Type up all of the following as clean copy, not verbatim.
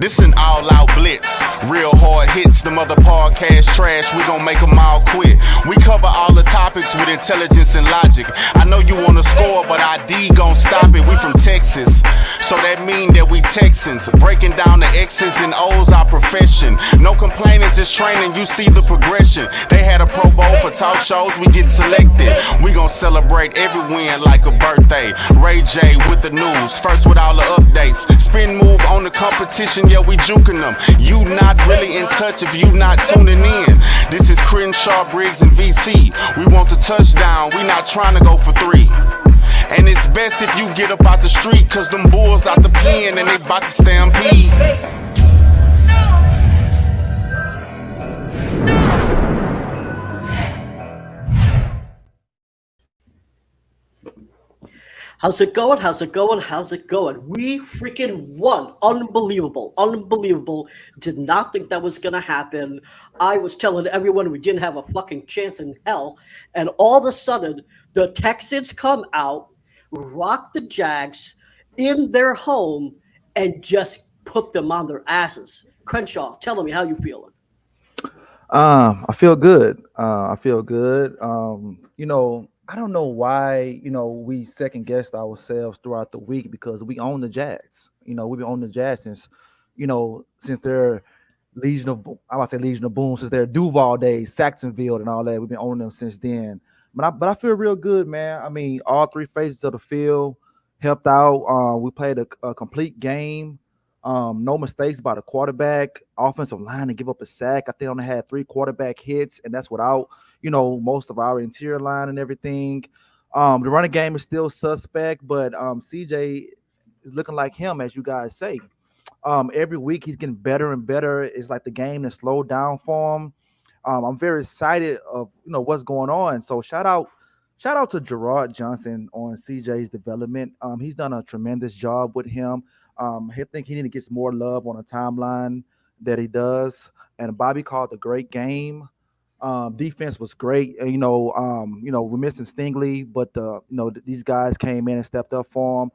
This an all-out blitz, real hard hits, them other podcast trash, we gon' make them all quit. We cover all the topics with intelligence and logic. I know you wanna score, but ID gon' stop it. We from Texas, so that mean that we Texans. Breaking down the X's and O's, our profession. No complaining, just training, you see the progression. They had a Pro Bowl for talk shows, we get selected. We gon' celebrate every win like a birthday. Ray J with the news, first with all the updates. Spin move on the competition, yeah, we juking them. You not really in touch if you not tuning in. This is Crenshaw, Briggs, and VT. We want the touchdown, we not trying to go for 3. And it's best if you get up out the street, cause them bulls out the pen and they bout to stampede. How's it going? How's it going? How's it going? We freaking won. Unbelievable. Unbelievable. Did not think that was going to happen. I was telling everyone we didn't have a fucking chance in hell. And all of a sudden, the Texans come out, rock the Jags in their home, and just put them on their asses. Crenshaw, tell me how you feeling. I feel good. I don't know why, we second guessed ourselves throughout the week because we own the Jags. We've been on the Jags since their Legion of Boom, since their Duval days, Saxonville and all that. We've been owning them since then. But I feel real good, man. I mean, all three phases of the field helped out. We played a complete game. No mistakes by the quarterback, offensive line to give up a sack. I think only had 3 quarterback hits, and that's without, most of our interior line and everything. The running game is still suspect, but CJ is looking like him, as you guys say. Every week he's getting better and better. It's like the game has slowed down for him. I'm very excited of what's going on. So shout out to Gerard Johnson on CJ's development. He's done a tremendous job with him. I think he need to get some more love on the timeline that he does. And Bobby called a great game. Defense was great. We're missing Stingley, but these guys came in and stepped up for him.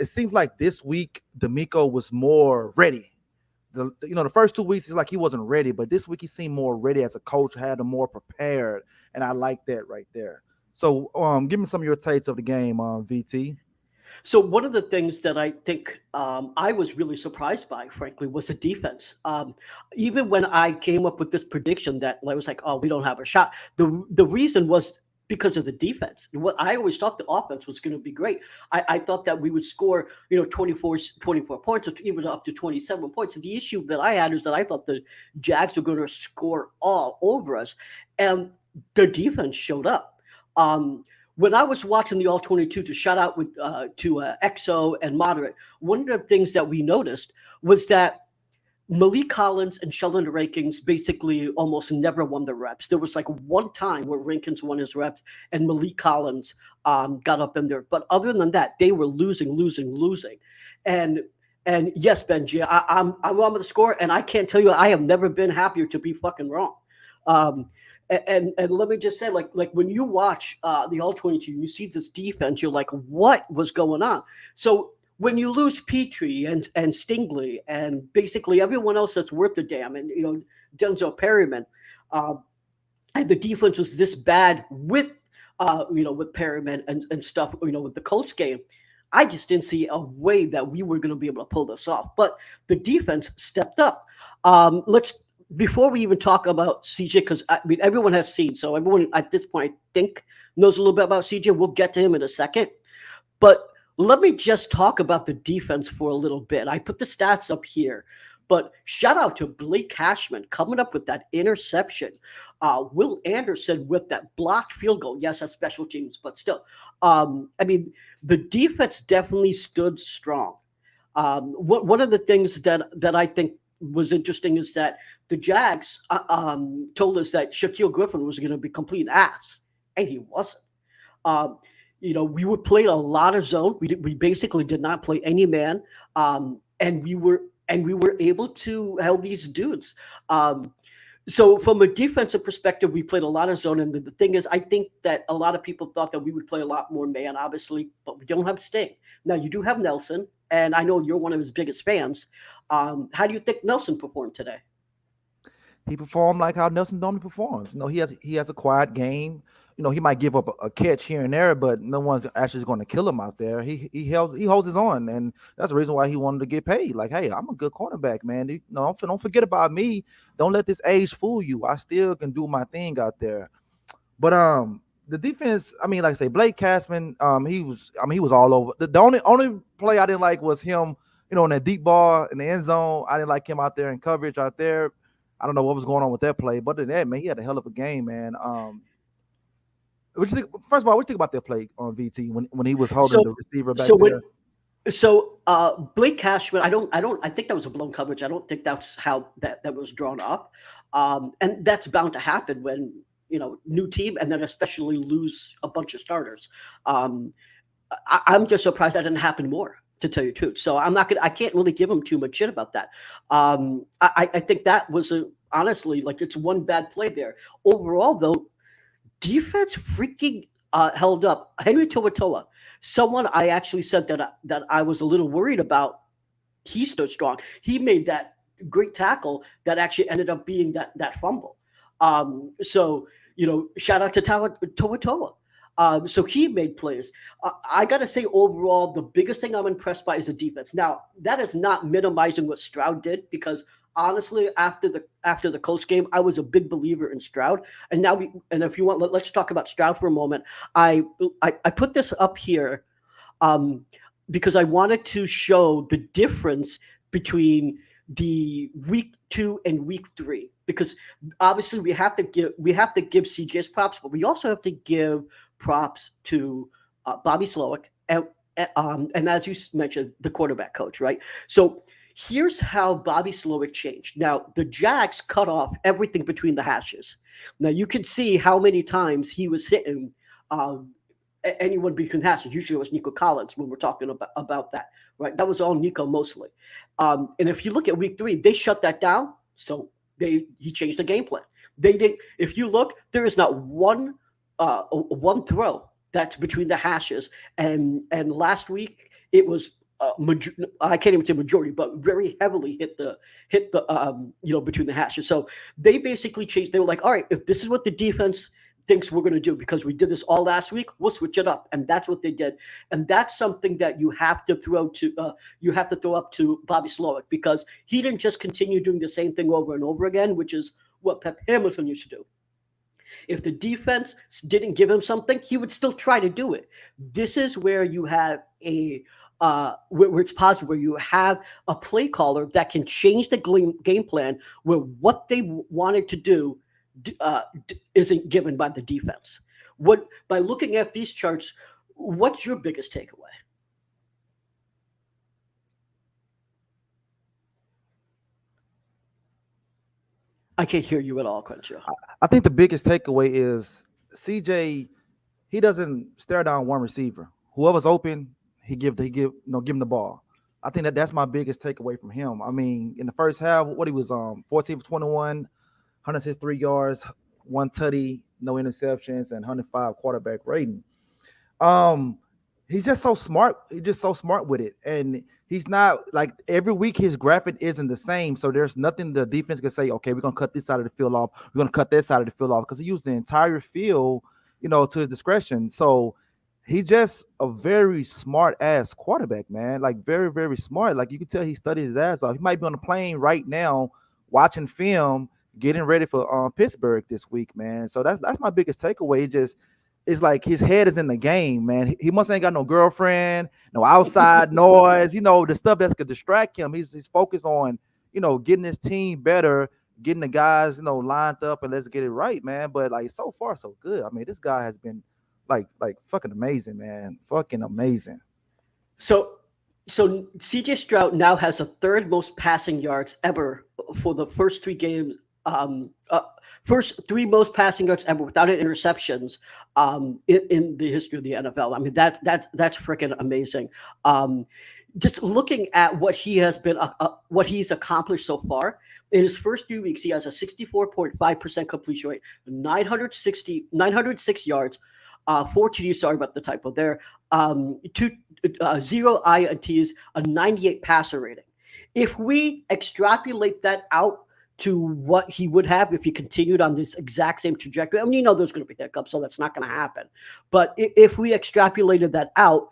It seems like this week D'Amico was more ready. The first 2 weeks it's like he wasn't ready, but this week he seemed more ready as a coach, had him more prepared, and I like that right there. So, give me some of your takes of the game, VT. So one of the things that I think I was really surprised by, frankly, was the defense. Even when I came up with this prediction that I was like, oh, we don't have a shot, the reason was because of the defense. What I always thought the offense was going to be great. I thought that we would score, 24 points, or even up to 27 points. And the issue that I had is that I thought the Jags were going to score all over us, and the defense showed up. When I was watching the All-22, to shout out to EXO and Moderate, one of the things that we noticed was that Malik Collins and Sheldon Rankins basically almost never won the reps. There was like one time where Rankins won his reps and Malik Collins got up in there. But other than that, they were losing. And yes, Benji, I'm on the score, and I can't tell you I have never been happier to be fucking wrong. And let me just say, like when you watch the All-22, you see this defense, you're like, what was going on? So when you lose Petrie and Stingley and basically everyone else that's worth a damn, and Denzel Perryman, and the defense was this bad with Perryman and stuff, with the Colts game, I just didn't see a way that we were going to be able to pull this off. But the defense stepped up. Before we even talk about CJ, because everyone has seen, so everyone at this point I think knows a little bit about CJ. We'll get to him in a second, but let me just talk about the defense for a little bit. I put the stats up here, but shout out to Blake Cashman coming up with that interception. Will Anderson with that blocked field goal. Yes, that's special teams, but still, the defense definitely stood strong. One of the things that I think was interesting is that the Jags told us that Shaquille Griffin was going to be complete ass, and he wasn't. We would play a lot of zone. We basically did not play any man, and we were able to held these dudes. So from a defensive perspective, we played a lot of zone. And the thing is, I think that a lot of people thought that we would play a lot more man, obviously, but we don't have Sting. Now, you do have Nelson, and I know you're one of his biggest fans. How do you think Nelson performed today? He performed like how Nelson normally performs. He has a quiet game. He might give up a catch here and there, but no one's actually going to kill him out there. He holds his own, and that's the reason why he wanted to get paid. Like, hey, I'm a good cornerback, man. Don't forget about me. Don't let this age fool you. I still can do my thing out there. But the defense, I mean, like I say, Blake Cashman, he was all over. The only play I didn't like was him, in that deep ball in the end zone. I didn't like him out there in coverage out there. I don't know what was going on with that play, but other than that, man, he had a hell of a game, man. What you think? First of all, what you think about that play on VT when he was holding So the receiver back so there? when Blake Cashman, I think that was a blown coverage. I don't think that's how that was drawn up. And that's bound to happen when, new team, and then especially lose a bunch of starters. Um, I'm just surprised that didn't happen more, to tell you the truth. So I can't really give him too much shit about that. I think that was honestly, like, it's one bad play there. Overall, though, defense freaking held up. Henry Toa, someone I actually said that I was a little worried about. He stood strong. He made that great tackle that actually ended up being that fumble. So shout out to Toa. So he made plays. I got to say, overall, the biggest thing I'm impressed by is the defense. Now, that is not minimizing what Stroud did, because honestly, after the Colts game, I was a big believer in Stroud. And if you want, let's talk about Stroud for a moment. I put this up here um, because I wanted to show the difference between the week 2 and week 3, because obviously we have to give CJ's props, but we also have to give props to Bobby Slowick and as you mentioned, the quarterback coach, right? So here's how Bobby Slowick changed. Now, the Jags cut off everything between the hashes. Now you can see how many times he was hitting um, anyone between the hashes. Usually it was Nico Collins when we're talking about that, right? That was all Nico mostly. And if you look at week 3, they shut that down. So he changed the game plan. They did. If you look, there is not one throw that's between the hashes. And last week it was I can't even say majority, but very heavily hit the between the hashes. So they basically changed. They were like, all right, if this is what the defense thinks we're going to do, because we did this all last week, we'll switch it up, and that's what they did. And that's something that you have to throw up to Bobby Slowick, because he didn't just continue doing the same thing over and over again, which is what Pep Hamilton used to do. If the defense didn't give him something, he would still try to do it. This is where you have where it's positive, where you have a play caller that can change the game plan, where what they wanted to do isn't given by the defense. What By looking at these charts, what's your biggest takeaway? I can't hear you at all, Crenshaw. I think the biggest takeaway is CJ. He doesn't stare down one receiver. Whoever's open, give him the ball. I think that's my biggest takeaway from him. I mean, in the first half, what he was 14 for 21, 163 yards, one tutty, no interceptions, and 105 quarterback rating. Um, he's just so smart. He's just so smart with it, and he's not like every week his graphic isn't the same. So there's nothing the defense can say. Okay, we're gonna cut this side of the field off. We're gonna cut that side of the field off, because he used the entire field, to his discretion. So he's just a very smart ass quarterback, man. Like, very, very smart. Like, you can tell he studied his ass off. He might be on a plane right now watching film, getting ready for Pittsburgh this week, man. So that's my biggest takeaway. It's like his head is in the game, man. He must ain't got no girlfriend, no outside noise, the stuff that could distract him. He's focused on, getting his team better, getting the guys, lined up, and let's get it right, man. But like, so far so good. I mean, this guy has been like fucking amazing, man. Fucking amazing. So so CJ Stroud now has the third most passing yards ever for the first three most passing yards ever without an interceptions in the history of the NFL. I mean, that's freaking amazing. Just looking at what he has been, what he's accomplished so far in his first 2 weeks, he has a 64.5% completion rate, 906 yards, 4 TDs. Sorry about the typo there. Zero INTs, a 98 passer rating. If we extrapolate that out to what he would have if he continued on this exact same trajectory, I mean, there's going to be hiccups, so that's not going to happen. But if we extrapolated that out,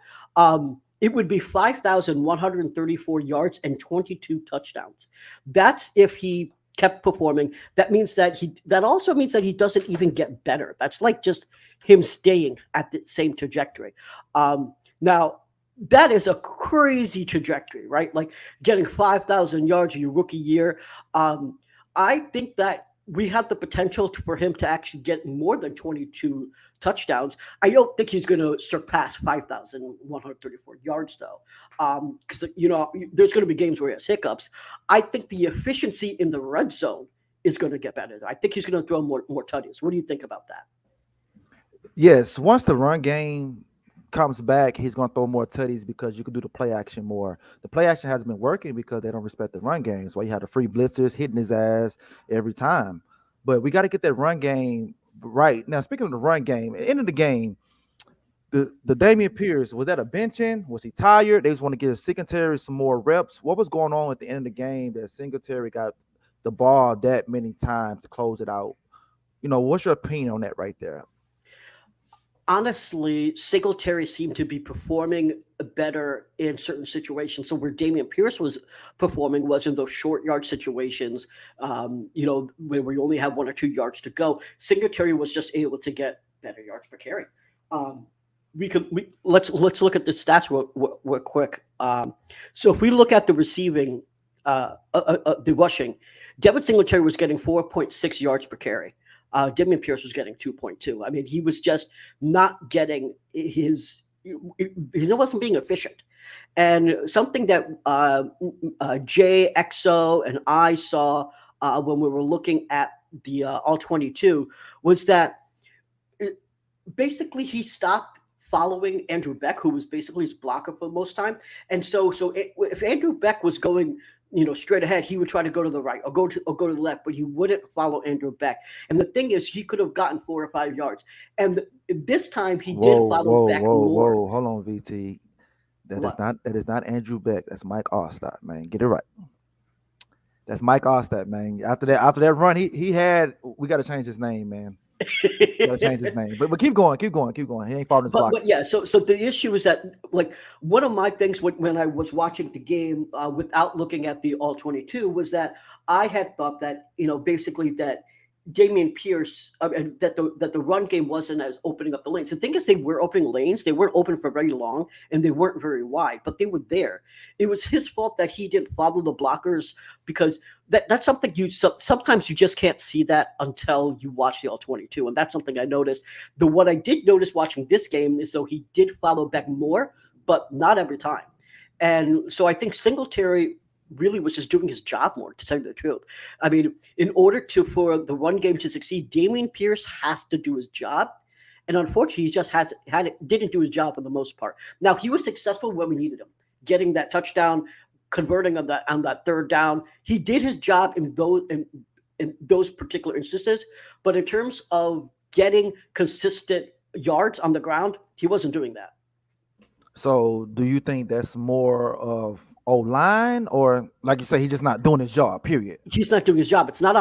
it would be 5,134 yards and 22 touchdowns. That's if he kept performing. That also means that he doesn't even get better. That's like just him staying at the same trajectory. Now, that is a crazy trajectory, right? Like getting 5,000 yards in your rookie year. I think that we have the potential for him to actually get more than 22 touchdowns. I don't think he's going to surpass 5,134 yards, though, because there's going to be games where he has hiccups. I think the efficiency in the red zone is going to get better. I think he's going to throw more tutties. What do you think about that? Yes, once the run game comes back, he's going to throw more tutties because you can do the play action more. The play action hasn't been working because they don't respect the run game. So you have the free blitzers hitting his ass every time. But we got to get that run game right. Now, speaking of the run game, at the end of the game, the Damian Pierce, was that a benching? Was he tired? They just want to give Singletary some more reps. What was going on at the end of the game that Singletary got the ball that many times to close it out? What's your opinion on that right there? Honestly, Singletary seemed to be performing better in certain situations. So where Damian Pierce was performing was in those short yard situations, where we only have 1 or 2 yards to go. Singletary was just able to get better yards per carry. Let's look at the stats real quick. So if we look at the receiving, the rushing, Devin Singletary was getting 4.6 yards per carry. Damian Pierce was getting 2.2. I mean, he was just not getting he wasn't being efficient. And something that Jay, XO, and I saw when we were looking at the All 22 was that basically he stopped following Andrew Beck, who was basically his blocker for the most time. And so if Andrew Beck was going straight ahead, he would try to go to the right or go to the left, but he wouldn't follow Andrew Beck. And the thing is, he could have gotten 4 or 5 yards. And this time, he did follow Beck more. Whoa, hold on, VT. That is not Andrew Beck. That's Mike Allstott, man. Get it right. That's Mike Allstott, man. After that run, he had. We got to change his name, man. Gotta change his name, but keep going. He ain't following his block. But yeah, so the issue is that, like, one of my things when I was watching the game without looking at the All 22 was that I had thought that basically that Damian Pierce and that the run game wasn't as opening up the lanes. The thing is, they were opening lanes. They weren't open for very long, and they weren't very wide, but they were there. It was his fault that he didn't follow the blockers, because that's something sometimes you just can't see that until you watch the All 22, and that's something I noticed. What I did notice watching this game is though he did follow back more, but not every time. And so I think Singletary really was just doing his job more, to tell you the truth. I mean, in order for the run game to succeed, Damian Pierce has to do his job. And unfortunately, he just didn't do his job for the most part. Now, he was successful when we needed him, getting that touchdown, converting on that third down. He did his job in those particular instances. But in terms of getting consistent yards on the ground, he wasn't doing that. So do you think that's more of O-line, or like you say, he's just not doing his job, period? He's not doing his job. It's not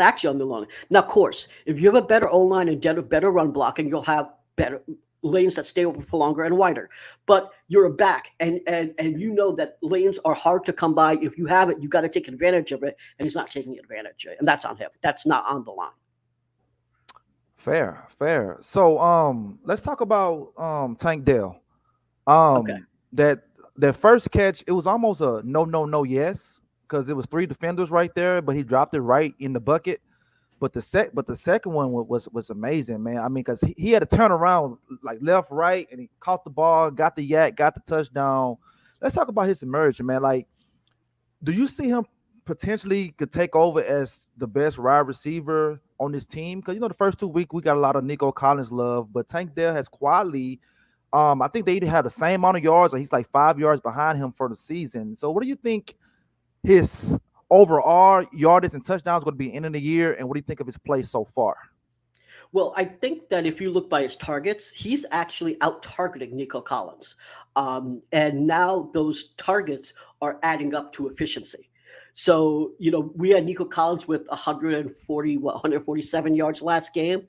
actually on the line. Now, of course, if you have a better O-line and better run blocking, you'll have better lanes that stay open for longer and wider. But you're a back, and you know that lanes are hard to come by. If you have it, you got to take advantage of it, and he's not taking advantage of it, and that's on him. That's not on the line. Fair. So let's talk about Tank Dell. Okay. That first catch, it was almost a no, yes, because it was 3 defenders right there, but he dropped it right in the bucket. But the second one was amazing, man. I mean, because he had to turn around like left, right, and he caught the ball, got the yak, got the touchdown. Let's talk about his emergence, man. Like, do you see him potentially could take over as the best wide receiver on this team? Because the first 2 weeks we got a lot of Nico Collins love, but Tank Dell has quality. I think they either have the same amount of yards or he's like 5 yards behind him for the season. So what do you think his overall yardage and touchdowns going to be at the end of the year, and what do you think of his play so far? Well, I think that if you look by his targets, he's actually out-targeting Nico Collins. And now those targets are adding up to efficiency. So, we had Nico Collins with 140, 147 yards last game.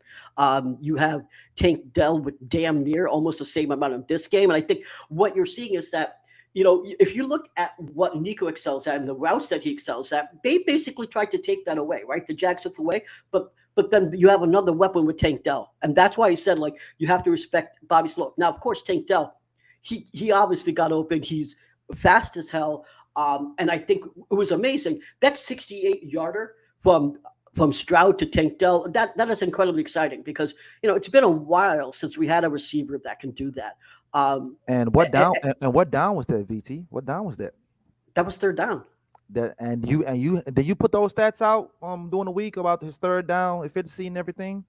You have Tank Dell with damn near almost the same amount in this game. And I think what you're seeing is that, if you look at what Nico excels at and the routes that he excels at, they basically tried to take that away, right? The Jags took away, but then you have another weapon with Tank Dell. And that's why he said, like, you have to respect Bobby Slow. Now, of course, Tank Dell, he obviously got open. He's fast as hell. And I think it was amazing. That 68-yarder from Stroud to Tank Dell, that is incredibly exciting because, it's been a while since we had a receiver that can do that. And what down was that, VT? What down was that? That was third down. That and you did you put those stats out during the week about his third down efficiency and everything?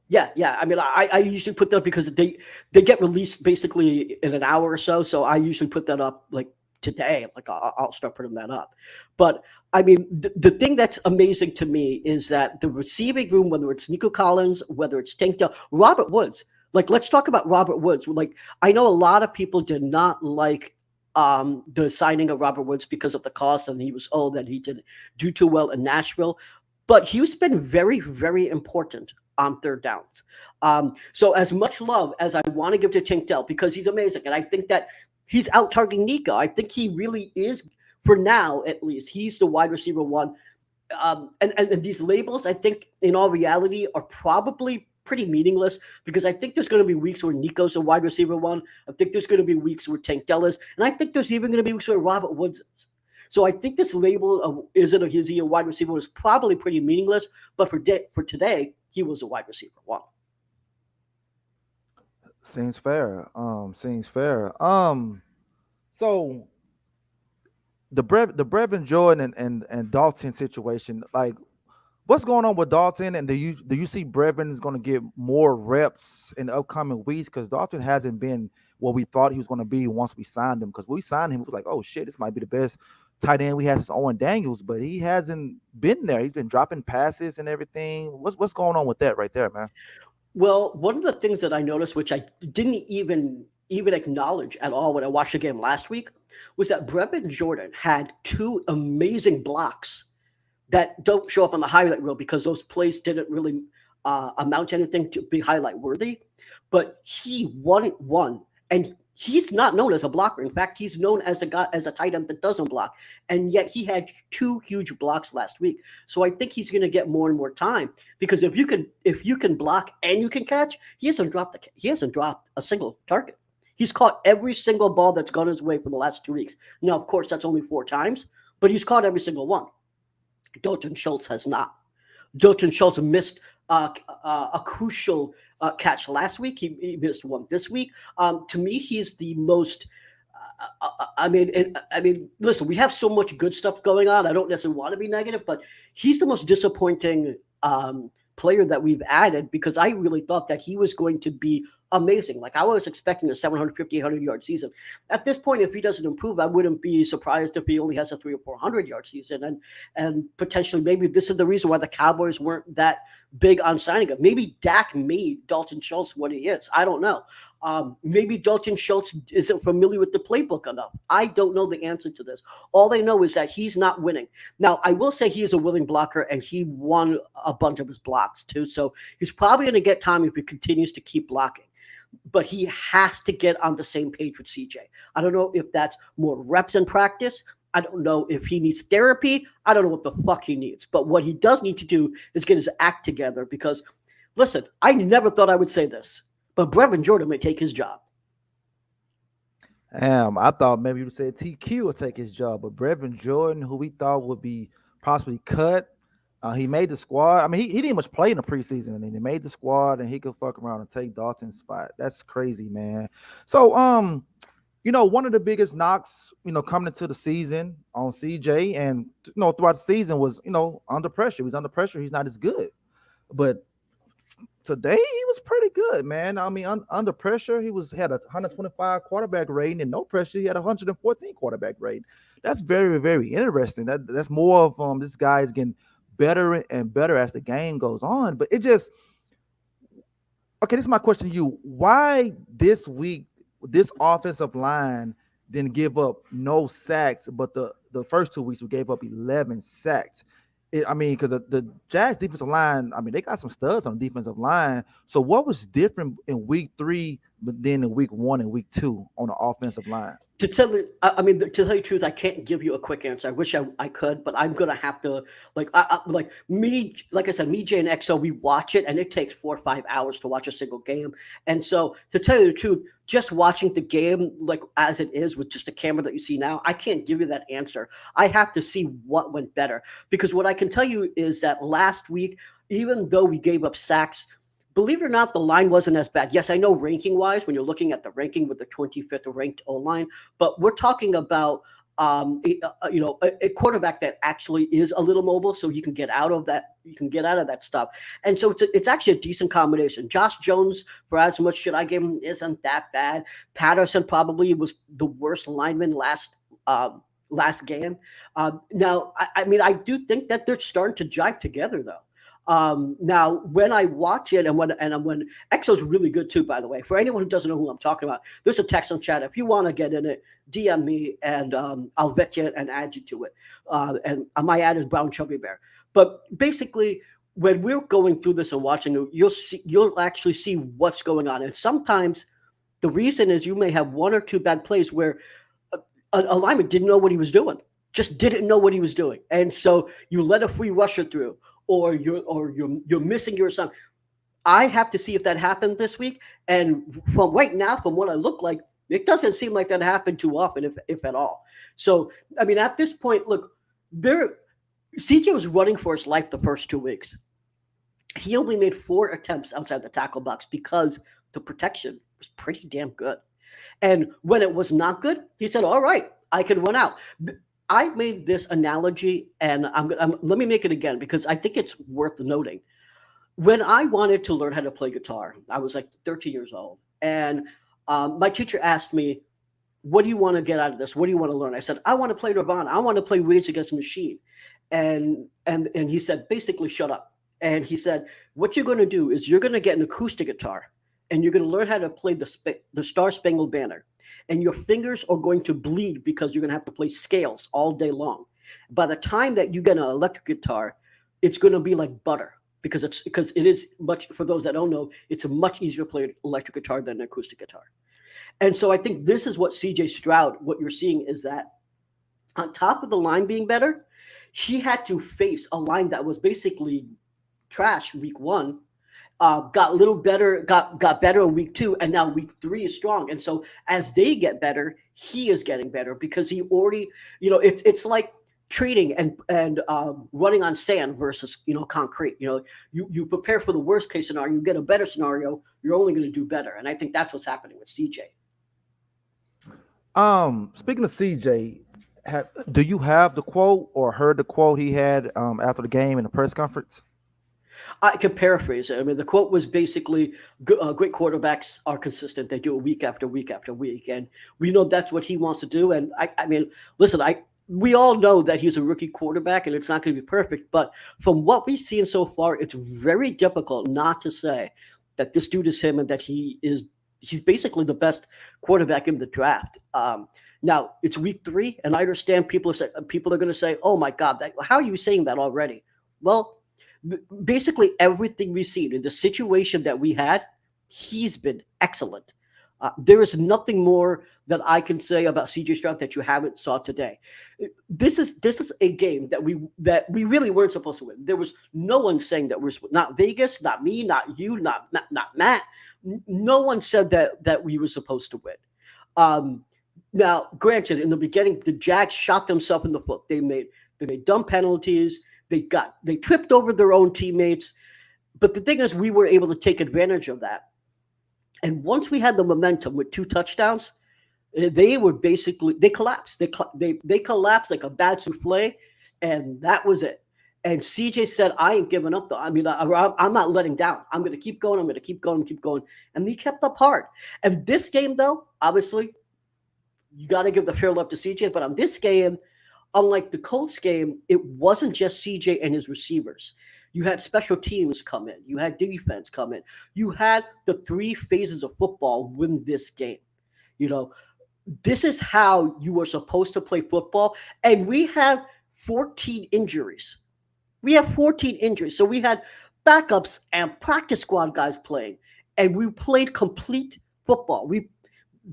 Yeah, yeah. I mean, I usually put that up because they get released basically in an hour or so. So I usually put that up like today. Like I'll start putting that up. But I mean, the thing that's amazing to me is that the receiving room, whether it's Nico Collins, whether it's Tank Dell, Robert Woods. Like, let's talk about Robert Woods. Like, I know a lot of people did not like the signing of Robert Woods because of the cost, and he was old and he didn't do too well in Nashville. But he's been very, very important on third downs. So as much love as I want to give to Tank Dell because he's amazing, and I think that he's out targeting Nico. I think he really is, for now at least, he's the wide receiver one. And these labels, I think, in all reality, are probably pretty meaningless because I think there's going to be weeks where Nico's a wide receiver one. I think there's going to be weeks where Tank Dell is, and I think there's even going to be weeks where Robert Woods is. So I think this label of is he a wide receiver is probably pretty meaningless. But for today, he was a wide receiver one. Seems fair. Seems fair. So the Brevin Jordan and Dalton situation, like, what's going on with Dalton? And do you see Brevin is going to get more reps in the upcoming weeks? Because Dalton hasn't been what we thought he was going to be once we signed him. Because we signed him, it was like, oh shit, this might be the best tight end we had since Owen Daniels, but he hasn't been there. He's been dropping passes and everything. What's going on with that right there, man? Well, one of the things that I noticed, which I didn't even acknowledge at all when I watched the game last week, was that Brevin Jordan had two amazing blocks that don't show up on the highlight reel because those plays didn't really amount to anything to be highlight worthy. But he won one, and he's not known as a blocker. In fact, he's known as a tight end that doesn't block, and yet he had two huge blocks last week. So I think he's going to get more and more time because if you can block and you can catch, he hasn't dropped a single target. He's caught every single ball that's gone his way for the last 2 weeks. Now, of course, that's only 4 times, but he's caught every single one. Dalton Schultz has not. Dalton Schultz missed a crucial catch last week. He missed one this week. To me, he's the most. I mean, listen, we have so much good stuff going on. I don't necessarily want to be negative, but he's the most disappointing player that we've added because I really thought that he was going to be amazing. Like I was expecting a 750, 100-yard season. At this point, if he doesn't improve, I wouldn't be surprised if he only has a 300 or 400-yard season. And potentially, maybe this is the reason why the Cowboys weren't that big on signing him. Maybe Dak made Dalton Schultz what he is. I don't know. Maybe Dalton Schultz isn't familiar with the playbook enough. I don't know the answer to this. All I know is that he's not winning. Now, I will say he is a willing blocker, and he won a bunch of his blocks too. So he's probably going to get time if he continues to keep blocking. But he has to get on the same page with CJ. I don't know if that's more reps in practice. I don't know if he needs therapy. I don't know what the fuck he needs. But what he does need to do is get his act together because, listen, I never thought I would say this, but Brevin Jordan may take his job. I thought maybe you would say TQ would take his job, but Brevin Jordan, who we thought would be possibly cut, he made the squad. I mean, he didn't much play in the preseason, and he made the squad, and he could fuck around and take Dalton's spot. That's crazy, man. So, one of the biggest knocks, coming into the season on CJ and, throughout the season was, under pressure. He's under pressure. He's not as good. But today he was pretty good, man. I mean, under pressure, he had a 125 quarterback rating, and no pressure, he had a 114 quarterback rating. That's very, very interesting. That's more of this guy is getting better and better as the game goes on. But it just, okay, this is my question to you. Why this week this offensive line didn't give up no sacks, but the first 2 weeks we gave up 11 sacks. I mean, because the Jags defensive line, I mean, they got some studs on the defensive line. So what was different in week 3, but then in week 1 and week 2 on the offensive line? To tell you, I mean, to tell you the truth, I can't give you a quick answer. I wish I could, but I'm gonna have to like me, like I said, me, Jay, and XO, we watch it, and it takes 4 or 5 hours to watch a single game. And so, to tell you the truth, just watching the game like as it is with just the camera that you see now, I can't give you that answer. I have to see what went better, because what I can tell you is that last week, even though we gave up sacks, believe it or not, the line wasn't as bad. Yes, I know ranking wise, when you're looking at the ranking with the 25th ranked O line, but we're talking about a quarterback that actually is a little mobile, so you can get out of that. You can get out of that stuff, and so it's actually a decent combination. Josh Jones, for as much shit I gave him, isn't that bad. Patterson probably was the worst lineman last game. Now, I mean, I do think that they're starting to jive together, though. Now, when I watch it, and when Exo's really good too, by the way. For anyone who doesn't know who I'm talking about, there's a text on chat. If you want to get in it, DM me, and I'll vet you and add you to it. And my ad is Brown Chubby Bear. But basically, when we're going through this and watching it, you'll actually see what's going on. And sometimes the reason is you may have 1 or 2 bad plays where a lineman didn't know what he was doing, just didn't know what he was doing, and so you let a free rusher through, or you're missing your assignment. I have to see if that happened this week. And from right now, from what I look like, it doesn't seem like that happened too often, if at all. So, I mean, at this point, look, CJ was running for his life the first 2 weeks. He only made 4 attempts outside the tackle box because the protection was pretty damn good. And when it was not good, he said, all right, I can run out. I made this analogy, and let me make it again because I think it's worth noting. When I wanted to learn how to play guitar, I was like 13 years old, and my teacher asked me, "What do you want to get out of this? What do you want to learn?" I said, "I want to play Nirvana. I want to play Rage Against the Machine." And he said, "Basically, shut up." And he said, "What you're going to do is you're going to get an acoustic guitar, and you're going to learn how to play the Star Spangled Banner. And your fingers are going to bleed because you're going to have to play scales all day long. By the time that you get an electric guitar, it's going to be like butter because it is much, for those that don't know, it's a much easier to play electric guitar than an acoustic guitar." And so I think this is what CJ Stroud, what you're seeing is that on top of the line being better, he had to face a line that was basically trash week 1. Got a little better, got better in week 2, and now week 3 is strong. And so as they get better, he is getting better because he already, it's like trading and running on sand versus concrete. You prepare for the worst case scenario, you get a better scenario, you're only going to do better. And I think that's what's happening with CJ. Speaking of CJ, do you have the quote or heard the quote he had after the game in the press conference? I can paraphrase it. I mean, the quote was basically, great quarterbacks are consistent. They do it week after week after week. And we know that's what he wants to do. And I mean, listen, we all know that he's a rookie quarterback and it's not going to be perfect. But from what we've seen so far, it's very difficult not to say that this dude is him and that he's basically the best quarterback in the draft. Now, it's week 3, and I understand people are going to say, oh, my God, how are you saying that already? Well, basically everything we've seen in the situation that we had, he's been excellent. There is nothing more that I can say about CJ Stroud that you haven't saw today. This is a game that we really weren't supposed to win. There was no one saying that we're not Vegas, not me, not you, not Matt. No one said that we were supposed to win. Now, granted, in the beginning, the Jags shot themselves in the foot. They made dumb penalties. They tripped over their own teammates. But the thing is, we were able to take advantage of that. And once we had the momentum with 2 touchdowns, they collapsed. They collapsed like a bad souffle, and that was it. And CJ said, I ain't giving up, though. I mean, I'm not letting down. I'm going to keep going. I'm going to keep going, keep going. And he kept up hard. And this game, though, obviously, you got to give the fair love to CJ. But on this game, unlike the Colts game, it wasn't just CJ and his receivers. You had special teams come in. You had defense come in. You had the 3 phases of football win this game. You know, this is how you were supposed to play football. And we have 14 injuries. We have 14 injuries. So we had backups and practice squad guys playing, and we played complete football.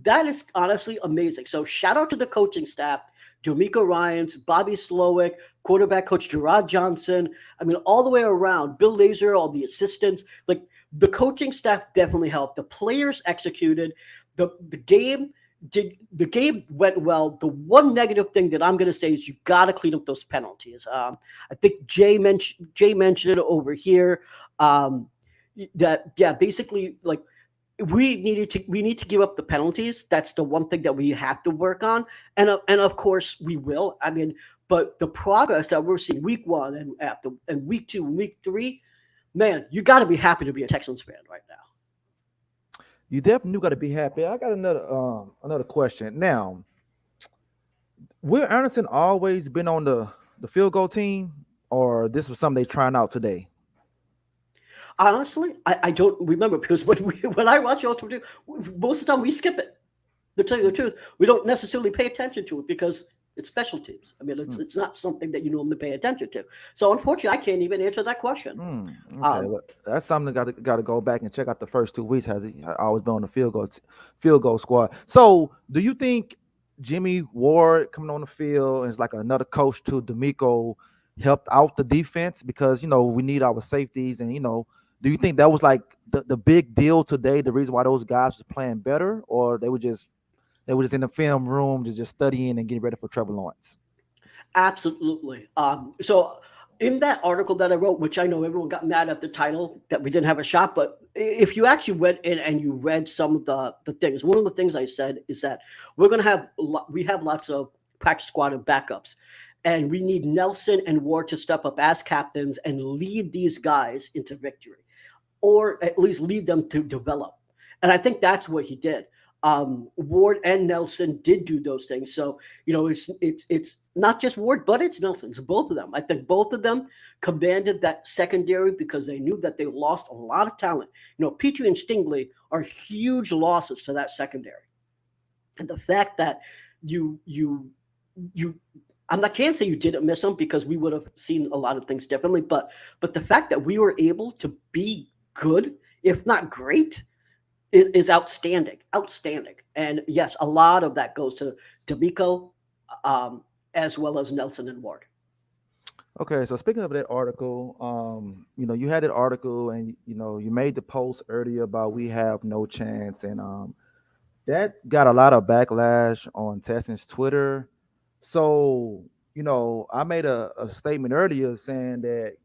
That is honestly amazing. So shout out to the coaching staff, D'Amico Ryans, Bobby Slowick, quarterback coach Gerard Johnson. I mean, all the way around, Bill Lazor, all the assistants. Like the coaching staff definitely helped. The players executed. The game went well. The one negative thing that I'm going to say is you got to clean up those penalties. I think Jay mentioned it over here. Basically, like we need to give up the penalties. That's the one thing that we have to work on, and of course we will. I mean, but the progress that we're seeing week 1 and week 2 and week 3, man, you got to be happy to be a Texans fan right now. You definitely got to be happy. I got another question. Now, will Anderson always been on the field goal team, or this was something they trying out today? Honestly, I don't remember because when I watch Ultimate Team, most of the time we skip it. To tell you the truth, we don't necessarily pay attention to it because it's special teams. I mean, it's not something that you normally pay attention to. So unfortunately, I can't even answer that question. Okay, well, that's something got to go back and check out the first 2 weeks. Has he always been on the field goal squad? So, do you think Jimmy Ward coming on the field is like another coach to D'Amico helped out the defense because we need our safeties and do you think that was like the big deal today? The reason why those guys was playing better, or they were just in the film room just studying and getting ready for Trevor Lawrence? Absolutely. So in that article that I wrote, which I know everyone got mad at the title that we didn't have a shot, but if you actually went in and you read some of the things, one of the things I said is that we have lots of practice squad and backups, and we need Nelson and Ward to step up as captains and lead these guys into victory, or at least lead them to develop. And I think that's what he did. Ward and Nelson did do those things. So, it's not just Ward, but it's Nelson. It's both of them. I think both of them commanded that secondary because they knew that they lost a lot of talent. Petrie and Stingley are huge losses to that secondary. And the fact that I can't say you didn't miss them because we would have seen a lot of things differently, but the fact that we were able to be good, if not great, is outstanding. And yes, a lot of that goes to D'Amico, as well as Nelson and Ward. Okay, so speaking of that article, you had that article and you made the post earlier about we have no chance, and that got a lot of backlash on Texans Twitter. So, I made a statement earlier saying that,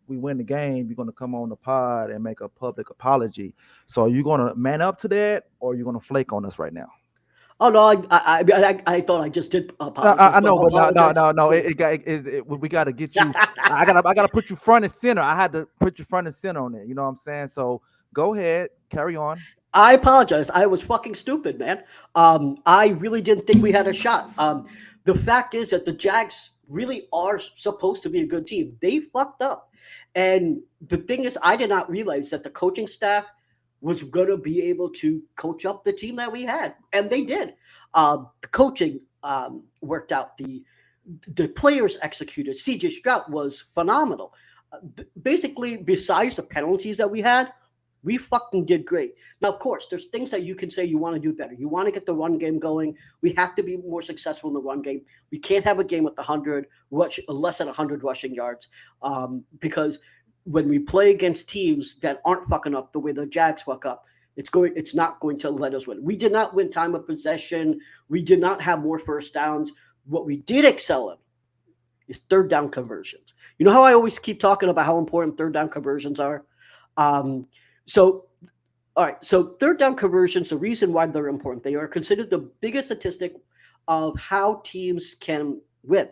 we win the game, you're going to come on the pod and make a public apology. So are you going to man up to that, or are you going to flake on us right now? Oh no, I thought I just did apologize. I know, but no. We got to get you. I got to put you front and center. I had to put you front and center on it. You know what I'm saying? So go ahead, carry on. I apologize. I was fucking stupid, man. I really didn't think we had a shot. The fact is that the Jags really are supposed to be a good team. They fucked up. And the thing is, I did not realize that the coaching staff was going to be able to coach up the team that we had. And they did. The coaching worked out. The players executed. CJ Stroud was phenomenal. Basically, besides the penalties that we had, we fucking did great. Now, of course, there's things that you can say you want to do better. You want to get the run game going. We have to be more successful in the run game. We can't have a game with less than 100 rushing yards, because when we play against teams that aren't fucking up the way the Jags fuck up, it's not going to let us win. We did not win time of possession. We did not have more first downs. What we did excel in is third down conversions. You know how I always keep talking about how important third down conversions are? So third down conversions, the reason why they're important, they are considered the biggest statistic of how teams can win.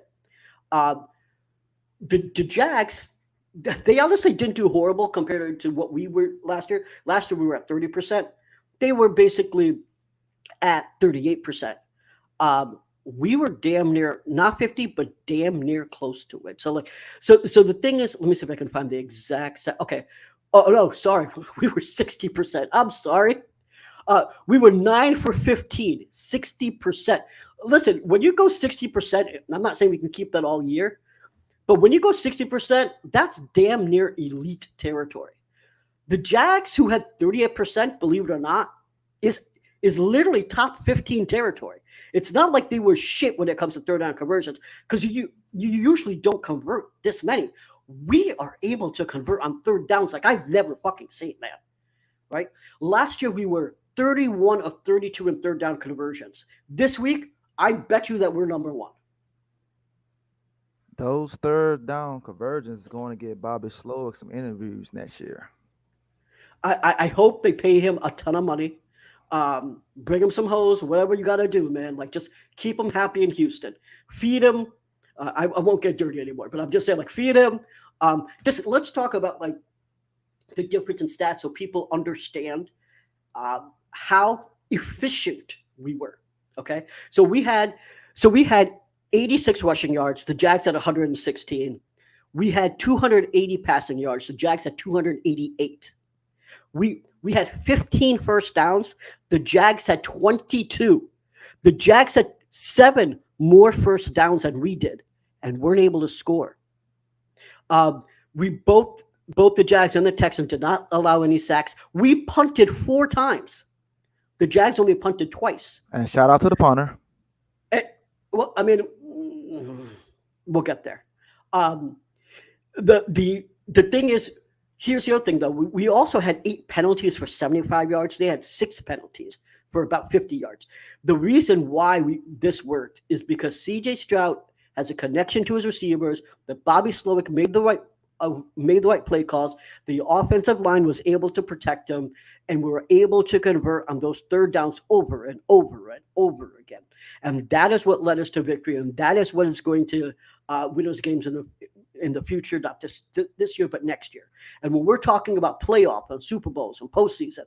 The Jags, they honestly didn't do horrible compared to what we were last year. Last year we were at 30%. They were basically at 38%. We were damn near, not 50, but damn near close to it. So the thing is, let me see if I can find the exact. Okay. Oh, no, sorry. We were 60%. I'm sorry. We were 9 for 15, 60%. Listen, when you go 60%, I'm not saying we can keep that all year, but when you go 60%, that's damn near elite territory. The Jags, who had 38%, believe it or not, is is literally top 15 territory. It's not like they were shit when it comes to third down conversions because you usually don't convert this many. We are able to convert on third downs like I've never fucking seen, man. Right? Last year we were 31 of 32 in third down conversions. This week, I bet you that we're number one. Those third down conversions is going to get Bobby Slowick some interviews next year. I hope they pay him a ton of money. Bring him some hoes, whatever you got to do, man. Like, just keep him happy in Houston. Feed him. I won't get dirty anymore, but I'm just saying, like, feed him. Just let's talk about like the difference in stats so people understand how efficient we were. Okay, so we had 86 rushing yards. The Jags had 116. We had 280 passing yards. The Jags had 288. We had 15 first downs. The Jags had 22. The Jags had 7 more first downs than we did, and weren't able to score. We both the Jags and the Texans did not allow any sacks. We punted 4 times. The Jags only punted twice. And shout out to the punter. Well, I mean, we'll get there. The thing is, here's the other thing though. We also had 8 penalties for 75 yards. They had 6 penalties for about 50 yards. The reason why this worked is because CJ Stroud has a connection to his receivers. That Bobby Slowick made the right play calls. The offensive line was able to protect him, and we were able to convert on those third downs over and over and over again. And that is what led us to victory, and that is what is going to win us games in the future, not this year, but next year. And when we're talking about playoff and Super Bowls and postseason,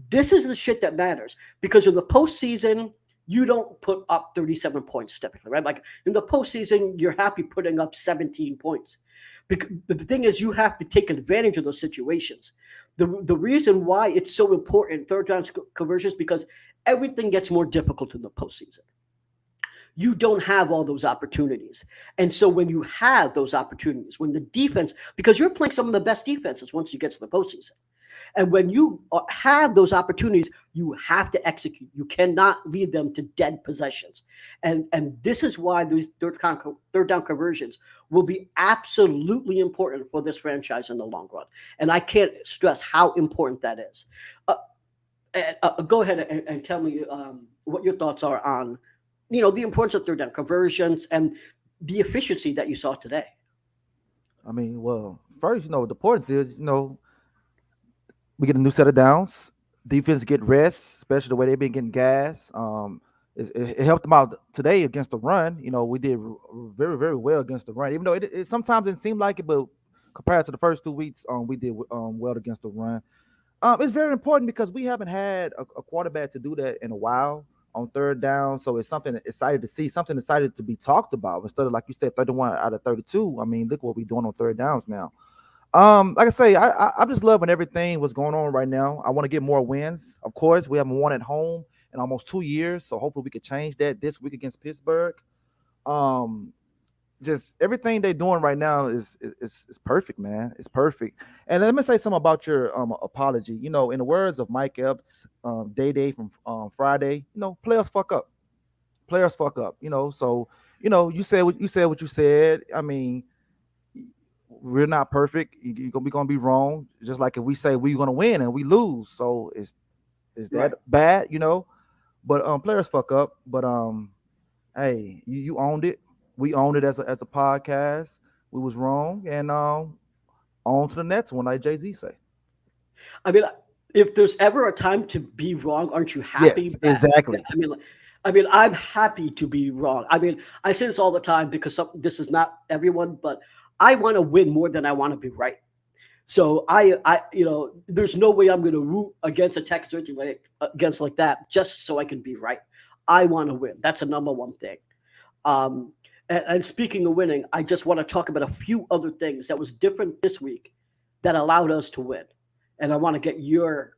this is the shit that matters, because in the postseason, you don't put up 37 points typically, right? Like in the postseason, you're happy putting up 17 points. Because the thing is, you have to take advantage of those situations. The reason why it's so important, third down conversions, because everything gets more difficult in the postseason. You don't have all those opportunities. And so when you have those opportunities, when the defense, because you're playing some of the best defenses once you get to the postseason. And when you have those opportunities, you have to execute. You cannot lead them to dead possessions. And this is why these third down conversions will be absolutely important for this franchise in the long run. And I can't stress how important that is. Go ahead and tell me what your thoughts are on, the importance of third down conversions and the efficiency that you saw today. I mean, well, first, the importance is, we get a new set of downs. Defense get rest, especially the way they've been getting gas. It helped them out today against the run. We did very, very well against the run, even though it sometimes didn't seem like it, but compared to the first 2 weeks, we did well against the run. It's very important because we haven't had a quarterback to do that in a while on third down. So it's something excited to see, something excited to be talked about instead of, like you said, 31 out of 32. I mean, look what we're doing on third downs now. Like I say, I'm just loving everything what's going on right now. I want to get more wins. Of course, we haven't won at home in almost 2 years, so hopefully we could change that this week against Pittsburgh. Just everything they're doing right now is perfect, man. It's perfect. And let me say something about your apology. In the words of Mike Epps, Day from Friday, players fuck up. Players fuck up. So you said what you said. I mean, we're not perfect. We're gonna be wrong. Just like if we say we're gonna win and we lose, so is that Right. bad? But players fuck up. But hey, you owned it. We owned it as a podcast. We was wrong, and on to the next one, like Jay-Z say. I mean, if there's ever a time to be wrong, aren't you happy? Yes, exactly. I mean, I'm happy to be wrong. I mean, I say this all the time because this is not everyone, but I want to win more than I want to be right. So there's no way I'm going to root against a Texas or anything against like that just so I can be right. I want to win. That's a number one thing. And speaking of winning, I just want to talk about a few other things that was different this week that allowed us to win. And I want to get your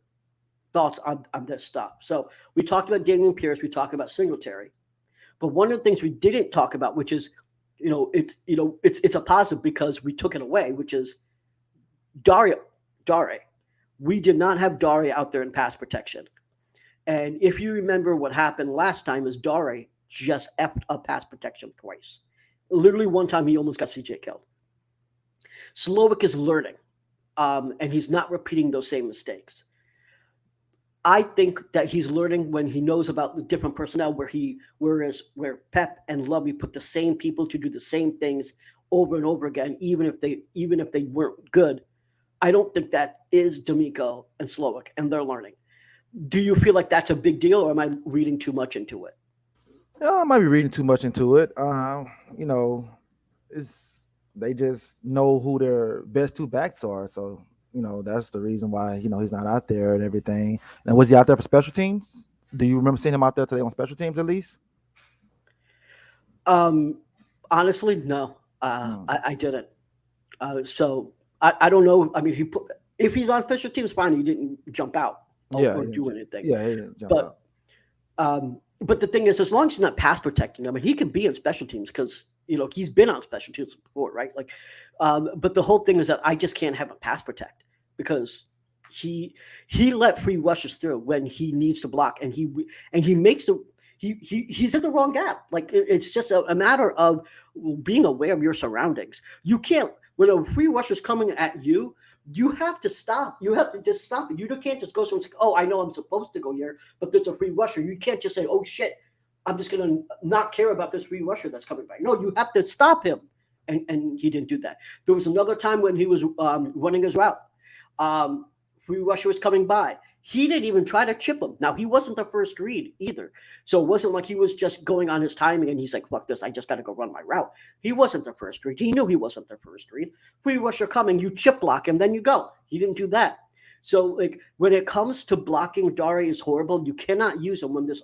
thoughts on this stuff. So we talked about Damian Pierce, we talked about Singletary, but one of the things we didn't talk about, which is, it's a positive because we took it away, which is Dare. We did not have Dare out there in pass protection. And if you remember what happened last time is Dare just effed up pass protection twice. Literally one time he almost got CJ killed. Slowick is learning, and he's not repeating those same mistakes. I think that he's learning when he knows about the different personnel where Pep and Lovey put the same people to do the same things over and over again, even if they weren't good. I don't think that is D'Amico and Slowick, and they're learning. Do you feel like that's a big deal, or am I reading too much into it? I might be reading too much into it. It's they just know who their best two backs are. So, that's the reason why, he's not out there and everything. And was he out there for special teams? Do you remember seeing him out there today on special teams at least? Honestly, no. I didn't. So I don't know. I mean, if he's on special teams, fine. He didn't jump out or do anything. Yeah, he didn't jump out. But the thing is, as long as he's not pass protecting, I mean, he could be in special teams because he's been on special teams before, right? Like, but the whole thing is that I just can't have him pass protect because he let free rushes through when he needs to block, and he makes he's in the wrong gap. Like it's just a matter of being aware of your surroundings. You can't when a free rusher's coming at you. You have to stop. You have to just stop it. You can't just go somewhere and say, oh, I know I'm supposed to go here, but there's a free rusher. You can't just say, oh, shit, I'm just going to not care about this free rusher that's coming by. No, you have to stop him. And he didn't do that. There was another time when he was running his route. Free rusher was coming by. He didn't even try to chip him. Now, he wasn't the first read either. So it wasn't like he was just going on his timing and he's like, fuck this, I just got to go run my route. He wasn't the first read. He knew he wasn't the first read. Free rusher coming, you chip block him, then you go. He didn't do that. So, like, when it comes to blocking, Dare is horrible. You cannot use him when this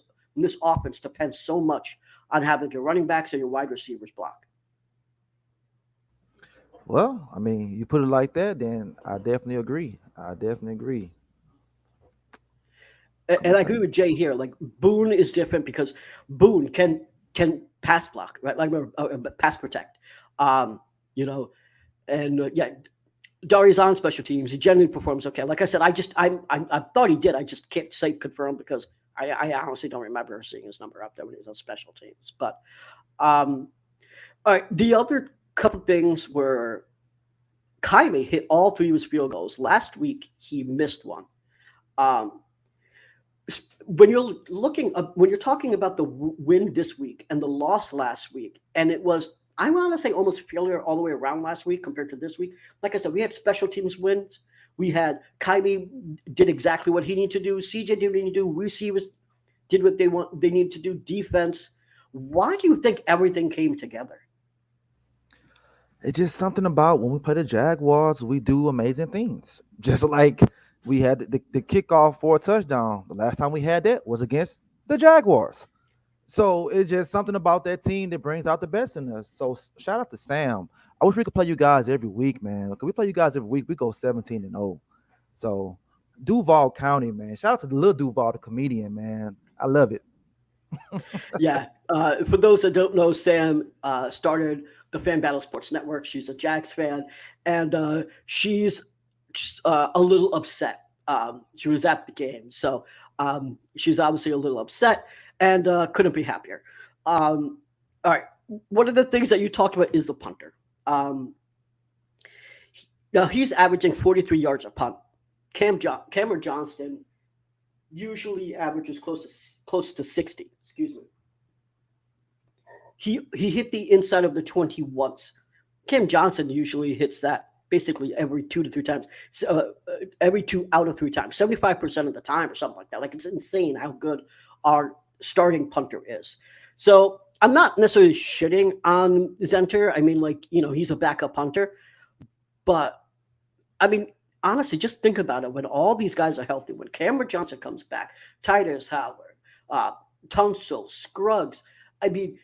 offense depends so much on having your running backs or your wide receivers block. Well, I mean, you put it like that, then I definitely agree. And I agree with Jay here. Like Boone is different because Boone can pass block, right? Like pass protect. Dare's on special teams. He generally performs okay. Like I said, I thought he did. I just can't say confirm because I honestly don't remember seeing his number up there when he was on special teams. But all right, the other couple things were Jaime hit all three of his field goals. Last week he missed one. When you're talking about the win this week and the loss last week, and it was, I want to say almost failure all the way around last week compared to this week. Like I said, we had special teams wins. We had Jaime did exactly what he needed to do. CJ did what he needed to do. Receivers did what they needed to do. Defense. Why do you think everything came together? It's just something about when we play the Jaguars, we do amazing things. Just like we had the kickoff for a touchdown. The last time we had that was against the Jaguars. So it's just something about that team that brings out the best in us. So shout out to Sam. I wish we could play you guys every week, man. Because we play you guys every week, we go 17-0. So Duval County, man. Shout out to the little Duval, the comedian, man. I love it. Yeah. For those that don't know, Sam started the Fan Battle Sports Network. She's a Jags fan, and she's a little upset. She was at the game, so she's obviously a little upset and couldn't be happier. All right. One of the things that you talked about is the punter. Now he's averaging 43 yards a punt. Cameron Johnston usually averages close to 60. Excuse me. He hit the inside of the 20 once. Cam Johnson usually hits that basically every 2 to 3 times. Every 2 out of 3 times, 75% of the time or something like that. Like, it's insane how good our starting punter is. So I'm not necessarily shitting on Zenter. I mean, like, he's a backup punter. But, I mean, honestly, just think about it. When all these guys are healthy, when Cameron Johnson comes back, Titus Howard, Tunsil, Scruggs, I mean,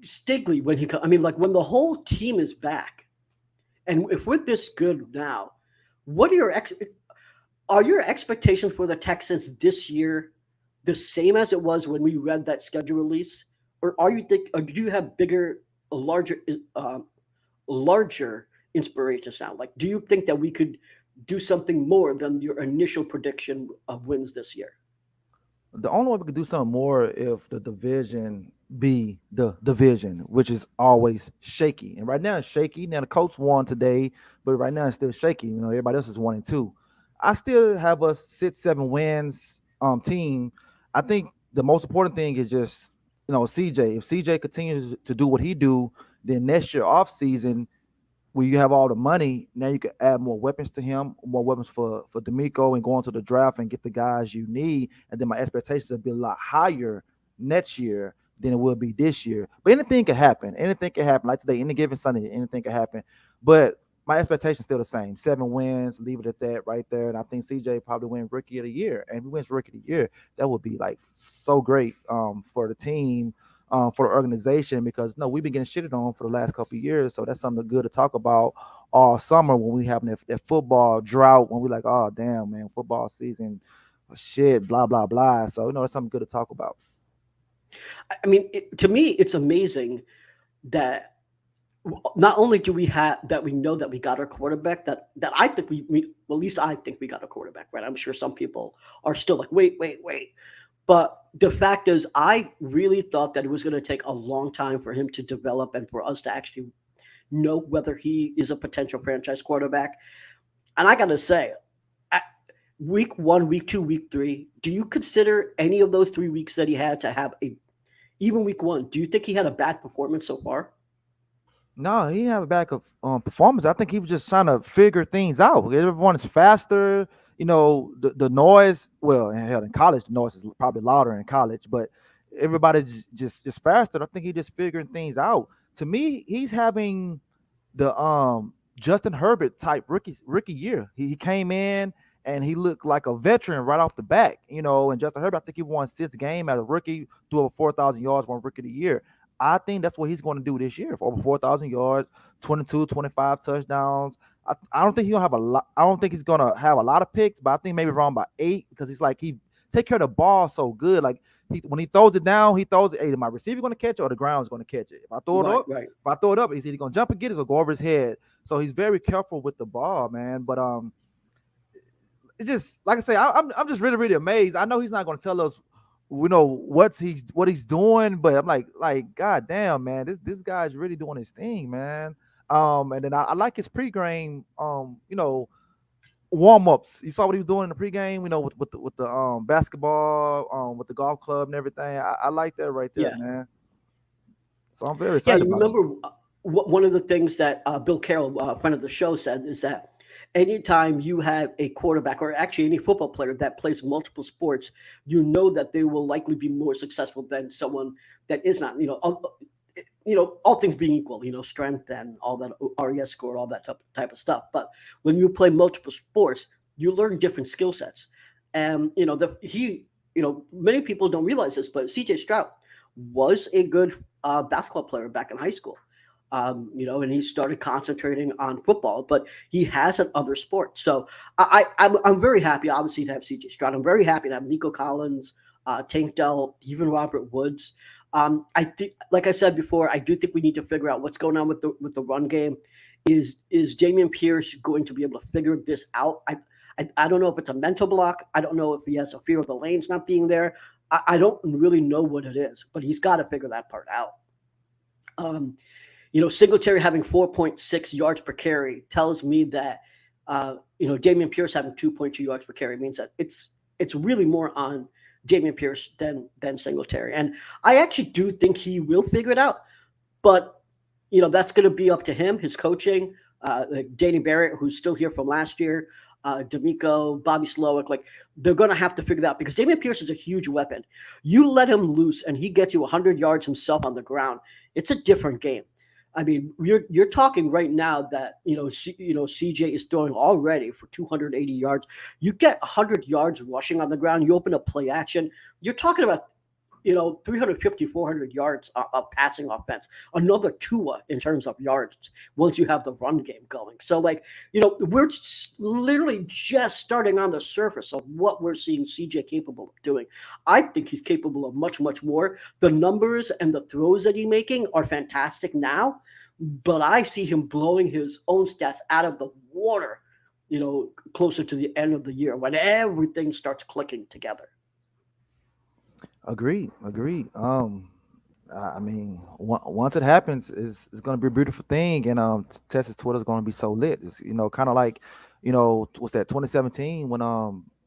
Stigley, when he comes, I mean, like, when the whole team is back, and if we're this good now, what are Are your expectations for the Texans this year the same as it was when we read that schedule release, or do you have bigger, larger, um, larger inspirations now? Like, do you think that we could do something more than your initial prediction of wins this year? The only way we could do something more if the division be the division, which is always shaky. And right now it's shaky. Now the Colts won today, but right now it's still shaky. Everybody else is 1-2. I still have a 6-7 wins team. I think the most important thing is just CJ. If CJ continues to do what he do, then next year off season where you have all the money, now you can add more weapons to him, more weapons for D'Amico, and go into the draft and get the guys you need. And then my expectations will be a lot higher next year than it will be this year. But anything can happen. Anything can happen. Like today, any given Sunday, anything can happen. But my expectations still the same. 7 wins, leave it at that right there. And I think CJ probably win Rookie of the Year. And if he wins Rookie of the Year, that would be like so great for the team, for the organization, because no, we've been getting shitted on for the last couple of years. So that's something good to talk about all summer when we having that football drought, when we like, oh damn man, football season, shit, blah blah blah. So it's something good to talk about. I mean, to me, it's amazing that not only do we have that, we know that we got our quarterback, that I think well, at least I think we got a quarterback, right? I'm sure some people are still like, wait. But the fact is, I really thought that it was going to take a long time for him to develop and for us to actually know whether he is a potential franchise quarterback. And I got to say, week 1, week 2, week 3, do you consider any of those 3 weeks that he had to have even week 1? Do you think he had a bad performance so far? No, he didn't have a backup performance. I think he was just trying to figure things out. Everyone is faster. The noise. Well, in college, the noise is probably louder in college, but everybody's just faster. I think he's just figuring things out. To me, he's having the Justin Herbert type rookie year. He came in and he looked like a veteran right off the bat. And Justin Herbert, I think he won 6 games as a rookie, threw over 4,000 yards, won Rookie of the Year. I think that's what he's going to do this year, for over 4,000 yards, 22, 25 touchdowns. I don't think he's gonna have a lot. I don't think he's gonna have a lot of picks, but I think maybe around by 8, because he's like, he take care of the ball so good. Like when he throws it down, he throws it. Hey, my receiver gonna catch it or the ground's gonna catch it? If I throw it up, he's either gonna jump and get it or go over his head. So he's very careful with the ball, man. But it's just like I say, I'm just really really amazed. I know he's not gonna tell us, what he's doing, but I'm like God damn, man, this guy's really doing his thing, man. And then I like his pregame, warm ups. You saw what he was doing in the pregame, with the basketball, with the golf club and everything. I like that right there, man. So I'm very excited. Yeah, you remember one of the things that Bill Carroll, a friend of the show, said is that anytime you have a quarterback, or actually any football player that plays multiple sports, you know that they will likely be more successful than someone that is not. All things being equal, strength and all that, RES score, all that type of stuff. But when you play multiple sports, you learn different skill sets. And many people don't realize this, but CJ Stroud was a good basketball player back in high school. And he started concentrating on football, but he has an other sport. So I'm very happy, obviously, to have CJ Stroud. I'm very happy to have Nico Collins, Tank Dell, even Robert Woods. I think, like I said before, I do think we need to figure out what's going on with the run game. Is Dameon Pierce going to be able to figure this out? I don't know if it's a mental block. I don't know if he has a fear of the lanes not being there. I don't really know what it is, but he's got to figure that part out. Singletary having 4.6 yards per carry tells me that Dameon Pierce having 2.2 yards per carry means that it's really more on Dameon Pierce than Singletary. And I actually do think he will figure it out. But, that's going to be up to him, his coaching, like Danny Barrett, who's still here from last year, D'Amico, Bobby Slowick. Like, they're going to have to figure that out, because Dameon Pierce is a huge weapon. You let him loose and he gets you 100 yards himself on the ground. It's a different game. I mean, you're talking right now that CJ is throwing already for 280 yards. You get 100 yards rushing on the ground. You open up play action. You're talking about 350, 400 yards of passing offense. Another Tua in terms of yards once you have the run game going. So, like, we're literally just starting on the surface of what we're seeing CJ capable of doing. I think he's capable of much, much more. The numbers and the throws that he's making are fantastic now, but I see him blowing his own stats out of the water, closer to the end of the year when everything starts clicking together. Agreed. I mean, once it happens, it's going to be a beautiful thing, and Texas Twitter is going to be so lit. It's kind of like, what's that 2017 when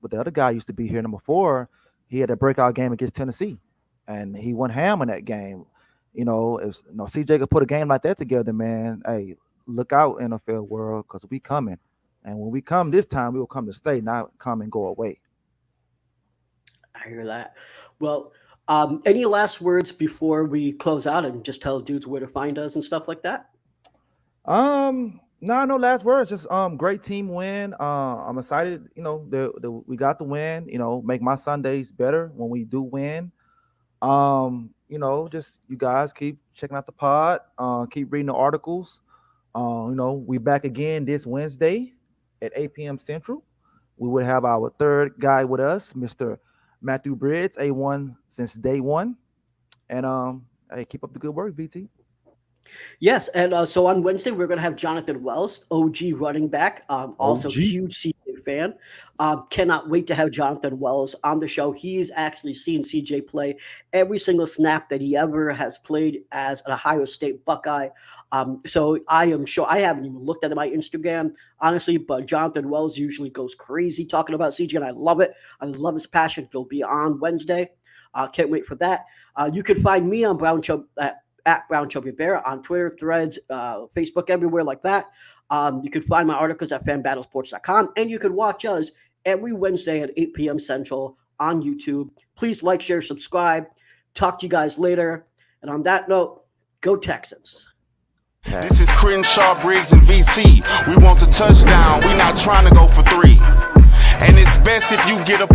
but the other guy used to be here, number 4. He had a breakout game against Tennessee, and he went ham in that game. If CJ could put a game like that together, man, hey, look out, NFL world, because we coming, and when we come this time, we will come to stay, not come and go away. I hear that. Well, any last words before we close out and just tell dudes where to find us and stuff like that? No last words. Just great team win. I'm excited. We got the win. Make my Sundays better when we do win. Just you guys keep checking out the pod. Keep reading the articles. We back again this Wednesday at 8 p.m. Central. We would have our third guy with us, Mr. Matthew Bridges, A1 since day one. And hey, keep up the good work, VT. Yes, and so on Wednesday we're going to have Jonathan Wells, OG running back, also OG. huge CJ fan. Cannot wait to have Jonathan Wells on the show. He's actually seen CJ play every single snap that he ever has played as an Ohio State Buckeye. So I am sure, I haven't even looked at my Instagram, honestly, but Jonathan Wells usually goes crazy talking about CJ, and I love it. I love his passion. He'll be on Wednesday. Can't wait for that. You can find me on Brown Chub at Brown Chubby Bear on Twitter, Threads, Facebook, everywhere like that. You can find my articles at fanbattlesports.com, and you can watch us every Wednesday at 8 p.m. Central on YouTube. Please like, share, subscribe. Talk to you guys later. And on that note, go Texans. This is Crenshaw, Briggs, and VT. We want the touchdown. We not trying to go for 3. And it's best if you get up